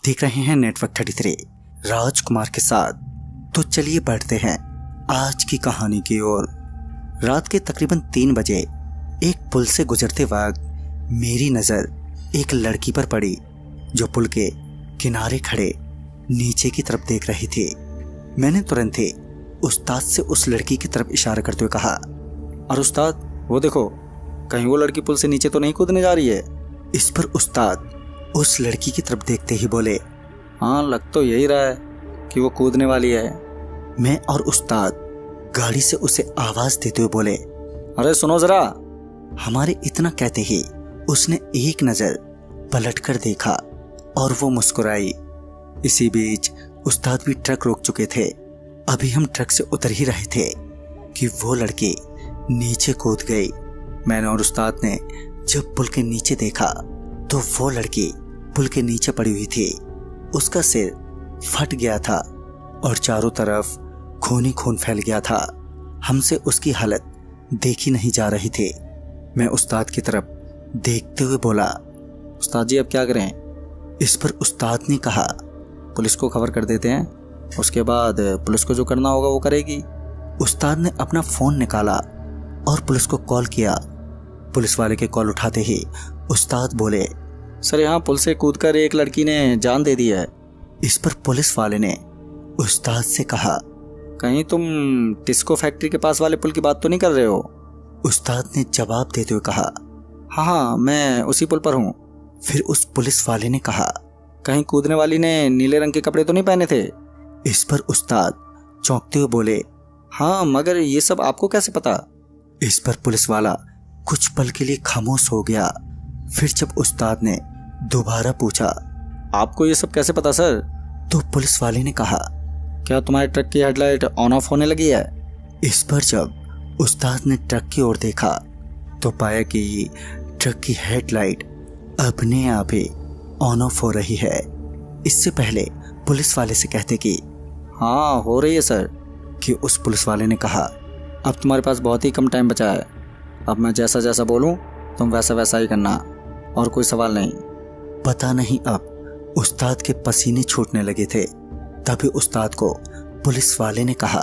देख रहे हैं नेटवर्क 33 राजकुमार के साथ। तो चलिए बढ़ते हैं आज की कहानी की ओर। रात के तकरीबन 3 बजे एक पुल से गुजरते वक्त मेरी नज़र एक लड़की पर पड़ी जो पुल के किनारे खड़े नीचे की तरफ देख रही थी। मैंने तुरंत ही उस्ताद से उस लड़की की तरफ इशारा करते हुए कहा, और उस्ताद वो देखो, कहीं वो लड़की पुल से नीचे तो नहीं कूदने जा रही है। इस पर उस्ताद उस लड़की की तरफ देखते ही बोले, हाँ लग तो यही रहा है कि वो कूदने वाली है। मैं और उस्ताद गाड़ी से उसे आवाज देते हुए बोले, अरे सुनो जरा। हमारे इतना कहते ही उसने एक नजर पलटकर देखा और वो मुस्कुराई। इसी बीच उस्ताद भी ट्रक रोक चुके थे। अभी हम ट्रक से उतर ही रहे थे कि वो लड़की नीचे कूद गई। मैंने और उस्ताद ने जब पुल के नीचे देखा तो वो लड़की पुल के नीचे पड़ी हुई थी। उसका सिर फट गया था और चारों तरफ खून ही खून फैल गया था। हमसे उसकी हालत देखी नहीं जा रही थी। मैं उस्ताद की तरफ देखते हुए बोला, उस्ताद जी अब क्या करें? इस पर उस्ताद ने कहा, पुलिस को खबर कर देते हैं, उसके बाद पुलिस को जो करना होगा वो करेगी। उस्ताद ने अपना फ़ोन निकाला और पुलिस को कॉल किया। पुलिस वाले के कॉल उठाते ही उस्ताद बोले, सर यहाँ पुल से कूदकर एक लड़की ने जान दे दी है। इस पर पुलिस वाले ने उस्ताद से कहा, कहीं तुम टिस्को फैक्ट्री के पास वाले पुल की बात तो नहीं कर रहे हो? उस्ताद ने जवाब देते हुए कहा, हाँ मैं उसी पुल पर हूँ। फिर उस पुलिस वाले ने कहा, कहीं कूदने वाली ने नीले रंग के कपड़े तो नहीं पहने थे? इस पर उस्ताद चौंकते हुए बोले, हाँ मगर ये सब आपको कैसे पता? इस पर पुलिस वाला कुछ पल के लिए खामोश हो गया। फिर जब उस्ताद ने दोबारा पूछा, आपको ये सब कैसे पता सर? तो पुलिस वाले ने कहा, क्या तुम्हारे ट्रक की हेडलाइट ऑन ऑफ होने लगी है? इस पर जब उस्ताद ने ट्रक की ओर देखा तो पाया कि ट्रक की हेडलाइट अपने आप ही ऑन ऑफ हो रही है। इससे पहले पुलिस वाले से कहते कि हाँ हो रही है सर, कि उस पुलिस वाले ने कहा, अब तुम्हारे पास बहुत ही कम टाइम बचा है। अब मैं जैसा जैसा बोलूं तुम वैसा वैसा ही करना और कोई सवाल नहीं। पता नहीं अब उस्ताद के पसीने छूटने लगे थे। तभी उस्ताद को पुलिस वाले ने कहा,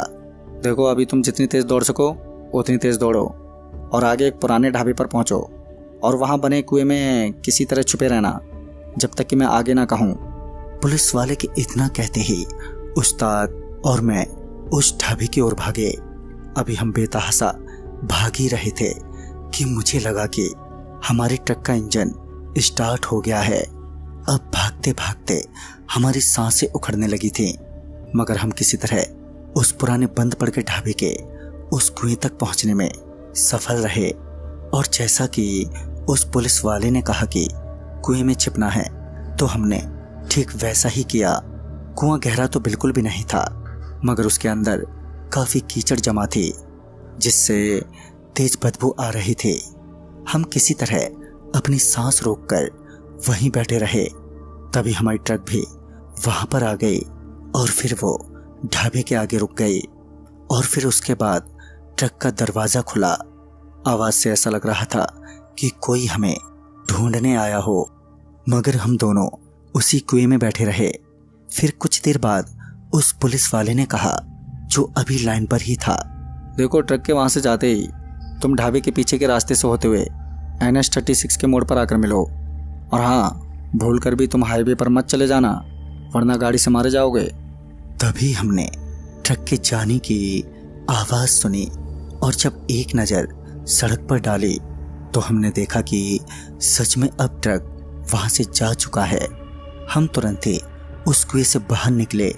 देखो अभी तुम जितनी तेज दौड़ सको उतनी तेज दौड़ो और आगे एक पुराने ढाबे पर पहुंचो और वहां बने कुएं में किसी तरह छुपे रहना जब तक कि मैं आगे ना कहूं। पुलिस वाले के इतना कहते ही उस्ताद और मैं उस ढाबे की ओर भागे। अभी हम बेतहासा भाग ही रहे थे कि मुझे लगा कि हमारे ट्रक का इंजन स्टार्ट हो गया है। अब भागते भागते हमारी सांसें उखड़ने लगी थी, मगर हम किसी तरह उस पुराने बंद पड़ के ढाबे के उस कुएं तक पहुंचने में सफल रहे। और जैसा कि उस पुलिस वाले ने कहा कि कुएं में छिपना है, तो हमने ठीक वैसा ही किया। कुआं गहरा तो बिल्कुल भी नहीं था, मगर उसके अंदर काफी कीचड़ जमा थी जिससे तेज बदबू आ रही थी। हम किसी तरह अपनी सांस रोककर वहीं बैठे रहे। तभी हमारी ट्रक भी वहां पर आ गई और फिर वो ढाबे के आगे रुक गई। और फिर उसके बाद ट्रक का दरवाजा खुला। आवाज से ऐसा लग रहा था कि कोई हमें ढूंढने आया हो, मगर हम दोनों उसी कुएं में बैठे रहे। फिर कुछ देर बाद उस पुलिस वाले ने कहा, जो अभी लाइन पर ही था, देखो ट्रक के वहां से जाते ही तुम ढाबे के पीछे के रास्ते से होते हुए NH36 के मोड़ पर आकर मिलो। और हाँ, भूल कर भी तुम हाईवे पर मत चले जाना, वरना गाड़ी से मारे जाओगे। तभी हमने ट्रक के जाने की आवाज सुनी और जब एक नज़र सड़क पर डाली तो हमने देखा कि सच में अब ट्रक वहां से जा चुका है। हम तुरंत ही उस कुएं से बाहर निकले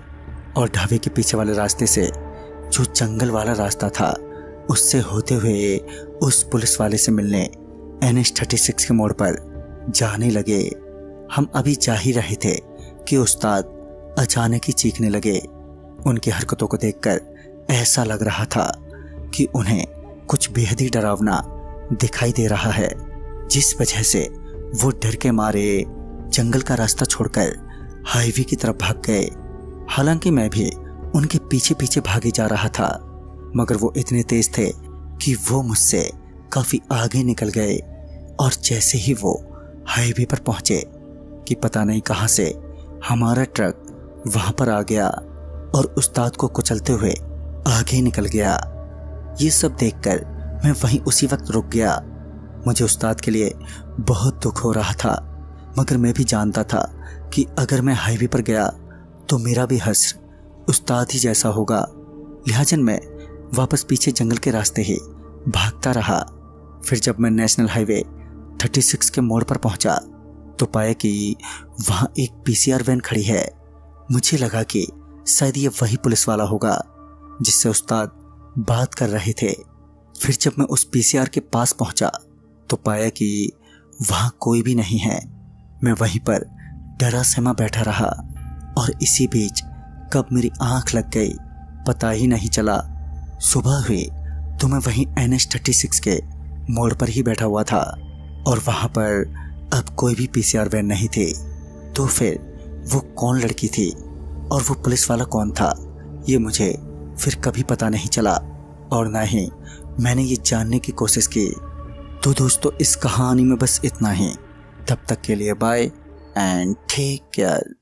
और ढाबे के पीछे वाले रास्ते से, जो जंगल वाला रास्ता था, उससे होते हुए उस पुलिस वाले से मिलने NH36 के मोड़ पर जाने लगे। हम अभी जा ही रहे थे कि उस्ताद अचानक ही चीखने लगे। उनकी हरकतों को देखकर ऐसा लग रहा था कि उन्हें कुछ बेहद ही डरावना दिखाई दे रहा है, जिस वजह से वो डर के मारे जंगल का रास्ता छोड़कर हाईवे की तरफ भाग गए। हालांकि मैं भी उनके पीछे पीछे भागे जा रहा था, मगर वो इतने तेज थे कि वो मुझसे काफी आगे निकल गए। और जैसे ही वो हाईवे पर पहुंचे कि पता नहीं कहां से हमारा ट्रक वहां पर आ गया और उस्ताद को कुचलते हुए आगे निकल गया। ये सब देखकर मैं वहीं उसी वक्त रुक गया। मुझे उस्ताद के लिए बहुत दुख हो रहा था, मगर मैं भी जानता था कि अगर मैं हाईवे पर गया तो मेरा भी हश्र उस्ताद ही जैसा होगा। लिहाजा मैं वापस पीछे जंगल के रास्ते ही भागता रहा। फिर जब मैं नेशनल हाईवे 36 के मोड़ पर पहुंचा तो पाया कि वहां एक पीसीआर वैन खड़ी है। मुझे लगा कि शायद ये वही पुलिस वाला होगा जिससे उस्ताद बात कर रहे थे। फिर जब मैं उस पीसीआर के पास पहुंचा तो पाया कि वहां कोई भी नहीं है। मैं वहीं पर डरा सहमा बैठा रहा और इसी बीच कब मेरी आंख लग गई पता ही नहीं चला। सुबह हुई तो मैं वहीं NH36 के मोड़ पर ही बैठा हुआ था और वहां पर अब कोई भी पीसीआर वैन नहीं थी। तो फिर वो कौन लड़की थी और वो पुलिस वाला कौन था, ये मुझे फिर कभी पता नहीं चला और ना ही मैंने ये जानने की कोशिश की। तो दोस्तों, इस कहानी में बस इतना ही। तब तक के लिए बाय एंड टेक केयर।